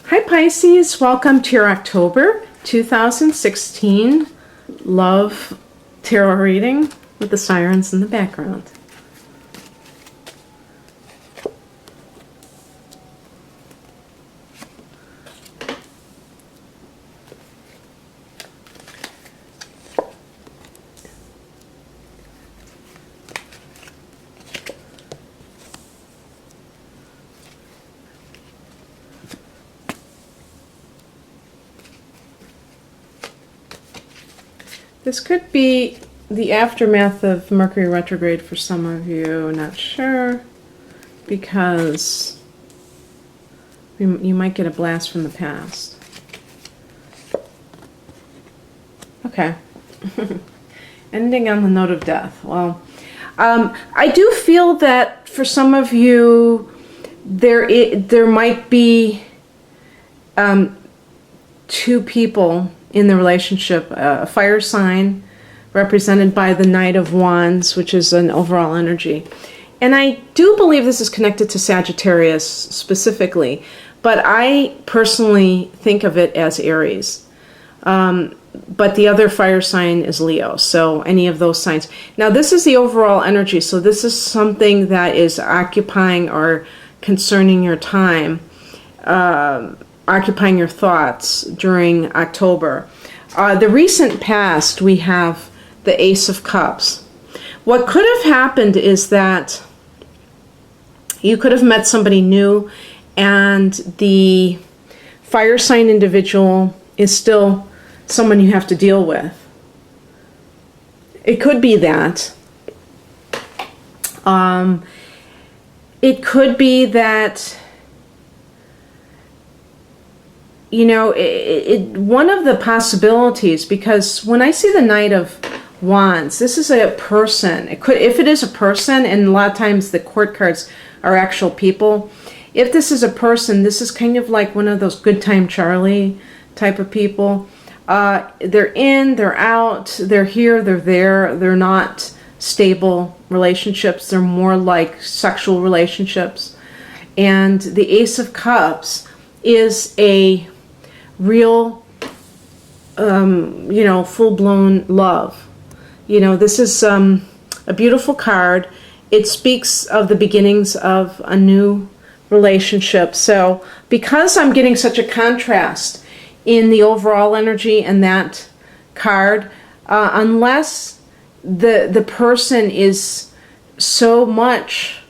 Hi Pisces, welcome to your October 2016 Love Tarot reading with the sirens in the background. This could be the aftermath of Mercury retrograde for some of you, not sure, because you might get a blast from the past. Okay. Ending on the note of death. Well, I do feel that for some of you, there might be two people in the relationship, a fire sign represented by the Knight of Wands, which is an overall energy. And I do believe this is connected to Sagittarius specifically, but I personally think of it as Aries. But the other fire sign is Leo, so any of those signs. Now this is the overall energy, so this is something that is occupying or concerning your time, occupying your thoughts during October. The recent past, we have the Ace of Cups. What could have happened is that you could have met somebody new and the fire sign individual is still someone you have to deal with. It could be that. It could be that one of the possibilities, because when I see the Knight of Wands, this is a person. If it is a person, and a lot of times the court cards are actual people. If this is a person, this is kind of like one of those Good Time Charlie type of people. They're in, they're out, they're here, they're there. They're not stable relationships. They're more like sexual relationships. And the Ace of Cups is a real, full-blown love. This is a beautiful card. It speaks of the beginnings of a new relationship. So because I'm getting such a contrast in the overall energy and that card, unless the person is so much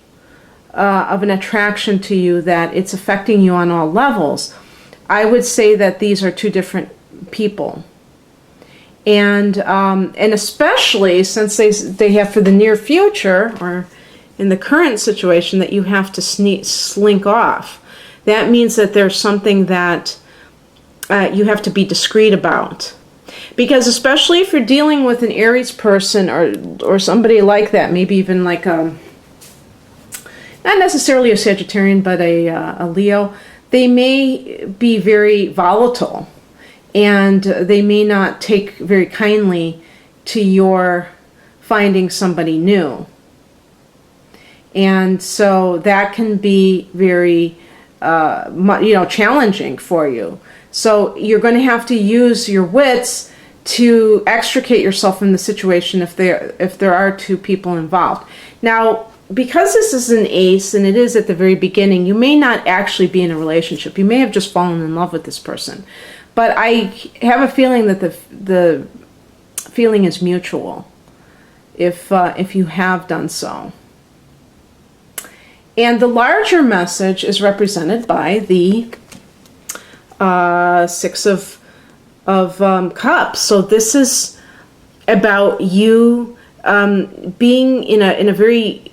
of an attraction to you that it's affecting you on all levels, I would say that these are two different people. And especially since they have for the near future, or in the current situation, that you have to slink off. That means that there's something that you have to be discreet about. Because especially if you're dealing with an Aries person or somebody like that, maybe even like not necessarily a Sagittarian, but a Leo, they may be very volatile, and they may not take very kindly to your finding somebody new. And so that can be very, challenging for you. So you're going to have to use your wits to extricate yourself from the situation if there are two people involved. Now, because this is an ace and it is at the very beginning, you may not actually be in a relationship. You may have just fallen in love with this person. But I have a feeling that the feeling is mutual if you have done so. And the larger message is represented by the Six of Cups. So this is about you being in a very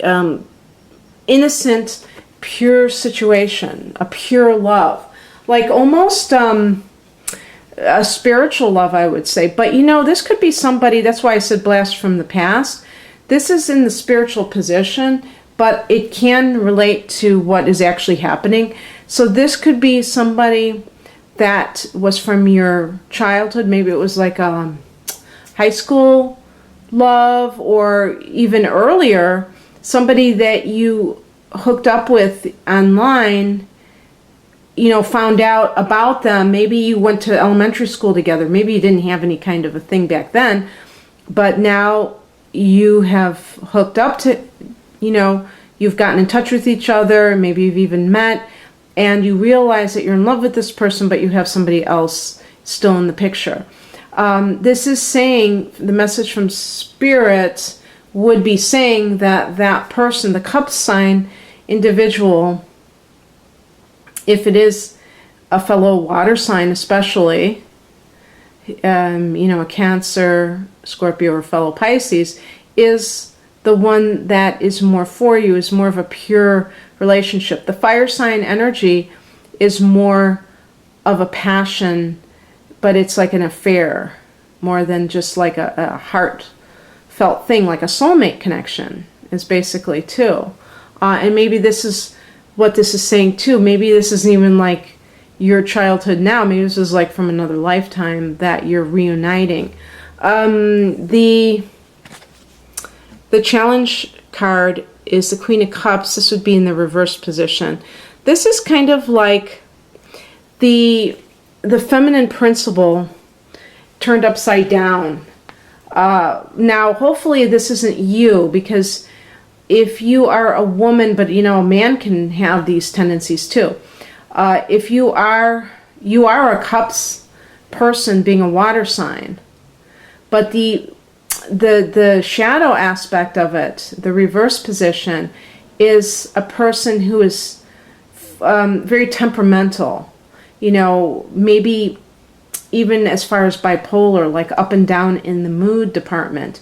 innocent, pure situation, a pure love, like almost a spiritual love, I would say. But this could be somebody. That's why I said blast from the past. This is in the spiritual position, but it can relate to what is actually happening. So this could be somebody that was from your childhood. Maybe it was like a high school love, or even earlier, somebody that you hooked up with online found out about them. Maybe you went to elementary school together. Maybe you didn't have any kind of a thing back then, but now you have hooked up to, you've gotten in touch with each other. Maybe you've even met, and you realize that you're in love with this person, but you have somebody else still in the picture. This is saying, the message from Spirit would be saying that that person, the cup sign individual, if it is a fellow water sign especially, a Cancer, Scorpio, or fellow Pisces, is the one that is more for you, is more of a pure relationship. The fire sign energy is more of a passion, but it's like an affair, more than just like a heartfelt thing, like a soulmate connection is basically too. And maybe this is what this is saying too. Maybe this isn't even like your childhood now. Maybe this is like from another lifetime that you're reuniting. The challenge card is the Queen of Cups. This would be in the reverse position. This is kind of like the feminine principle turned upside down. Now, hopefully this isn't you, because if you are a woman, but a man can have these tendencies too. If you are a Cups person, being a water sign, but the shadow aspect of it, the reverse position, is a person who is very temperamental. Maybe even as far as bipolar, like up and down in the mood department.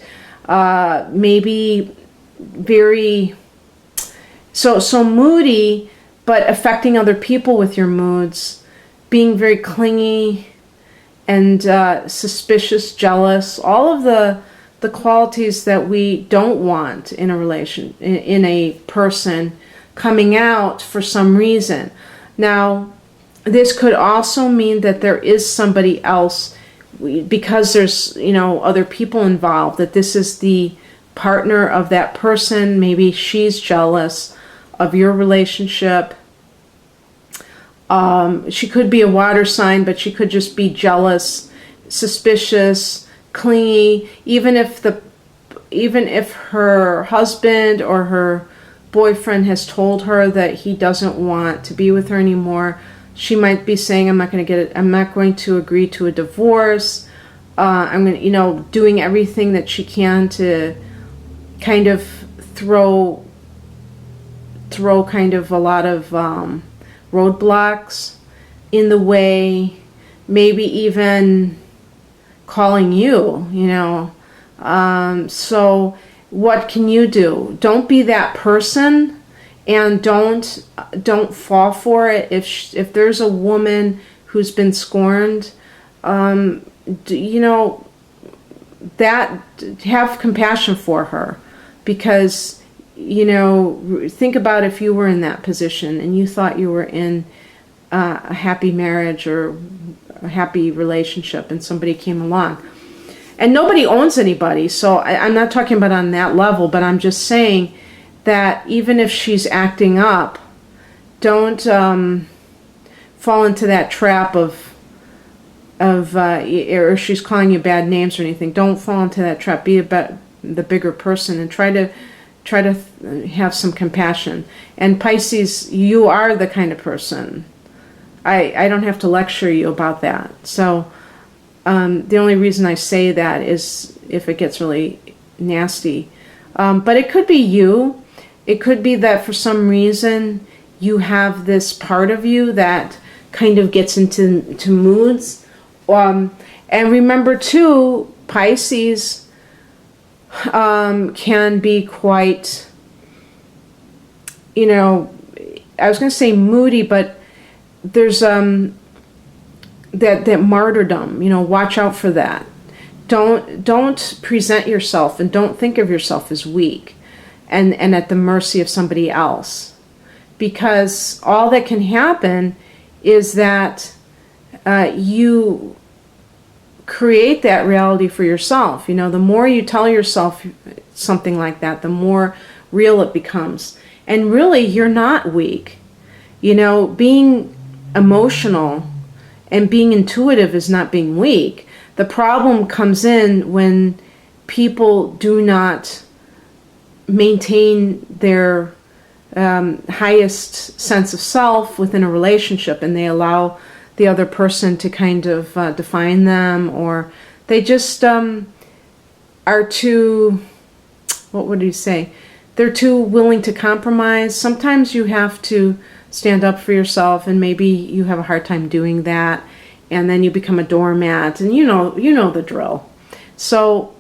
Maybe very so moody, but affecting other people with your moods, being very clingy and suspicious, jealous, all of the qualities that we don't want in a relation, in a person, coming out for some reason. Now, this could also mean that there is somebody else, because there's other people involved, that this is the partner of that person. Maybe she's jealous of your relationship. She could be a water sign, but she could just be jealous, suspicious, clingy. Even if her husband or her boyfriend has told her that he doesn't want to be with her anymore, she might be saying, I'm not going to agree to a divorce. I'm going to, doing everything that she can to kind of throw kind of a lot of roadblocks in the way, maybe even calling you, so what can you do? Don't be that person, and don't fall for it. If there's a woman who's been scorned, that have compassion for her, because think about if you were in that position and you thought you were in a happy marriage or a happy relationship, and somebody came along. And nobody owns anybody, so I'm not talking about on that level, but I'm just saying that even if she's acting up, don't fall into that trap of or she's calling you bad names or anything. Don't fall into that trap. Be the bigger person and try to have some compassion. And Pisces, you are the kind of person. I don't have to lecture you about that. So the only reason I say that is if it gets really nasty. But it could be you. It could be that for some reason you have this part of you that kind of gets into moods. And remember too, Pisces can be quite, I was going to say moody, but there's that martyrdom, watch out for that. Don't present yourself and don't think of yourself as weak and at the mercy of somebody else, because all that can happen is that you create that reality for yourself. The more you tell yourself something like that, the more real it becomes. And really, you're not weak. Being emotional, and being intuitive is not being weak. The problem comes in when people do not maintain their highest sense of self within a relationship, and they allow the other person to kind of define them, or they just are too, what would you say? They're too willing to compromise. Sometimes you have to stand up for yourself, and maybe you have a hard time doing that, and then you become a doormat, and you know the drill. So,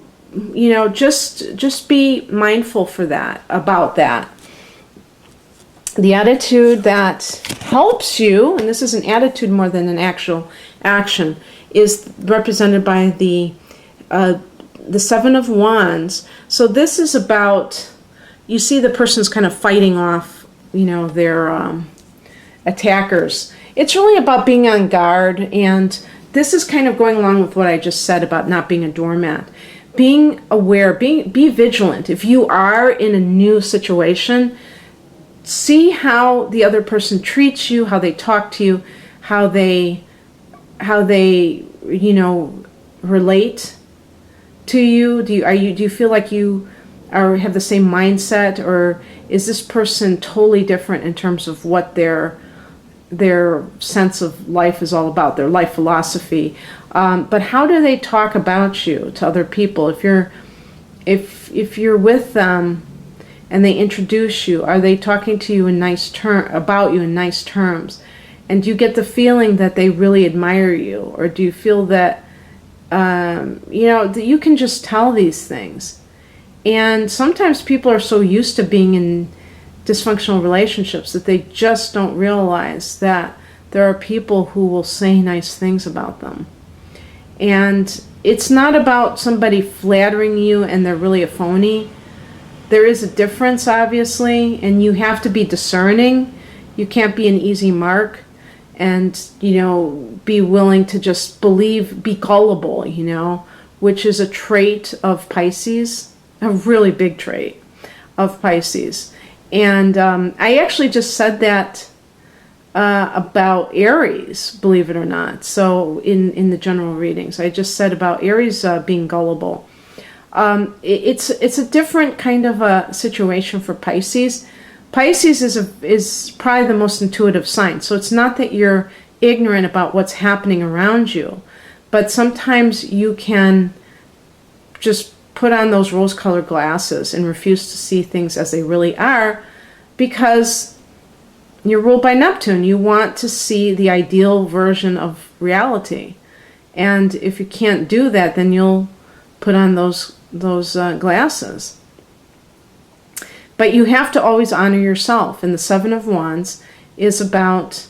just be mindful about that. The attitude that helps you, and this is an attitude more than an actual action, is represented by the Seven of Wands. So this is about, you see the person's kind of fighting off, their attackers. It's really about being on guard, and this is kind of going along with what I just said about not being a doormat. Being aware, be vigilant. If you are in a new situation, see how the other person treats you, how they talk to you, how they relate to you. Do you feel like you have the same mindset, or is this person totally different in terms of what their sense of life is all about, their life philosophy? But how do they talk about you to other people? If you're with them and they introduce you, are they talking to you about you in nice terms? And do you get the feeling that they really admire you, or do you feel that that you can just tell these things? And sometimes people are so used to being in dysfunctional relationships that they just don't realize that there are people who will say nice things about them. And it's not about somebody flattering you and they're really a phony. There is a difference, obviously, and you have to be discerning. You can't be an easy mark and, be willing to just be gullible, which is a trait of Pisces, a really big trait of Pisces. And I actually just said that about Aries, believe it or not. So in the general readings, I just said about Aries being gullible. It's a different kind of a situation for Pisces. Pisces is probably the most intuitive sign. So it's not that you're ignorant about what's happening around you, but sometimes you can just put on those rose-colored glasses and refuse to see things as they really are, because you're ruled by Neptune. You want to see the ideal version of reality, and if you can't do that, then you'll put on those glasses. But you have to always honor yourself, and the Seven of Wands is about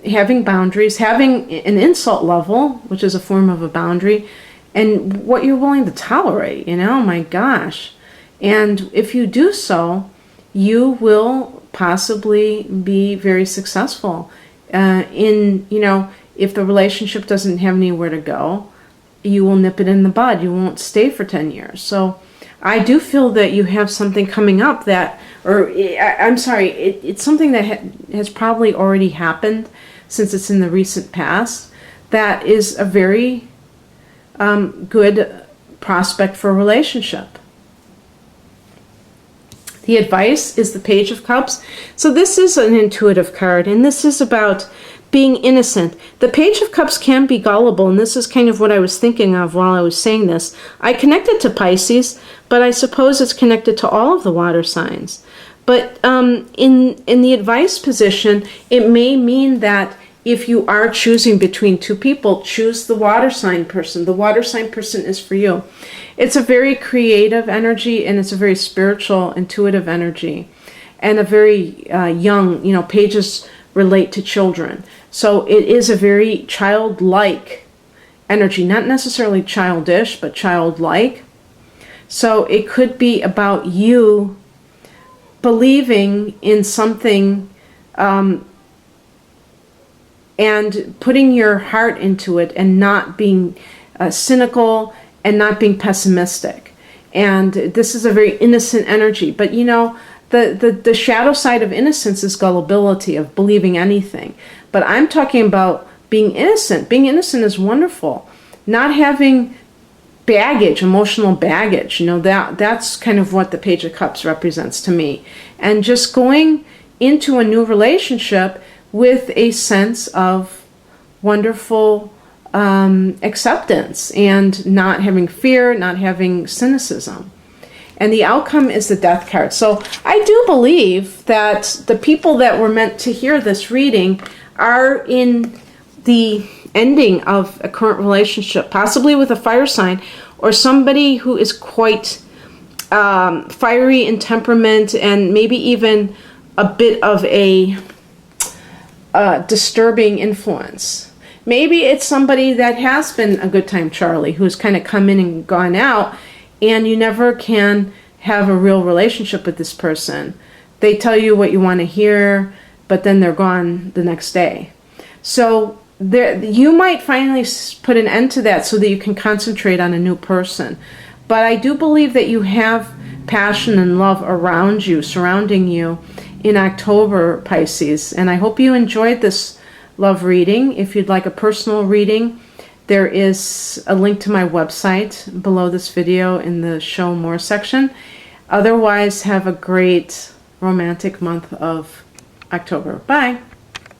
having boundaries, having an insult level, which is a form of a boundary, and what you're willing to tolerate, my gosh. And if you do so, you will possibly be very successful. If the relationship doesn't have anywhere to go, you will nip it in the bud. You won't stay for 10 years. So I do feel that you have something coming up it's something that has probably already happened since it's in the recent past. That is a very good prospect for a relationship. The advice is the Page of Cups. So this is an intuitive card, and this is about being innocent. The Page of Cups can be gullible, and this is kind of what I was thinking of while I was saying this. I connected to Pisces, but I suppose it's connected to all of the water signs. But in the advice position, it may mean that if you are choosing between two people, choose the water sign person. The water sign person is for you. It's a very creative energy, and it's a very spiritual, intuitive energy, and a very young, pages relate to children. So it is a very childlike energy, not necessarily childish, but childlike. So it could be about you believing in something and putting your heart into it, and not being cynical and not being pessimistic. And this is a very innocent energy. But the shadow side of innocence is gullibility, of believing anything. But I'm talking about being innocent. Being innocent is wonderful. Not having baggage, emotional baggage, that's kind of what the Page of Cups represents to me. And just going into a new relationship with a sense of wonderful acceptance and not having fear, not having cynicism. And the outcome is the Death card. So I do believe that the people that were meant to hear this reading are in the ending of a current relationship, possibly with a fire sign or somebody who is quite fiery in temperament and maybe even a bit of a disturbing influence. Maybe it's somebody that has been a good time Charlie, who's kind of come in and gone out, and you never can have a real relationship with this person. They tell you what you want to hear, but then they're gone the next day. So you might finally put an end to that so that you can concentrate on a new person. But I do believe that you have passion and love around you, surrounding you in October, Pisces. And I hope you enjoyed this love reading. If you'd like a personal reading, there is a link to my website below this video in the Show More section. Otherwise, have a great romantic month of October. Bye.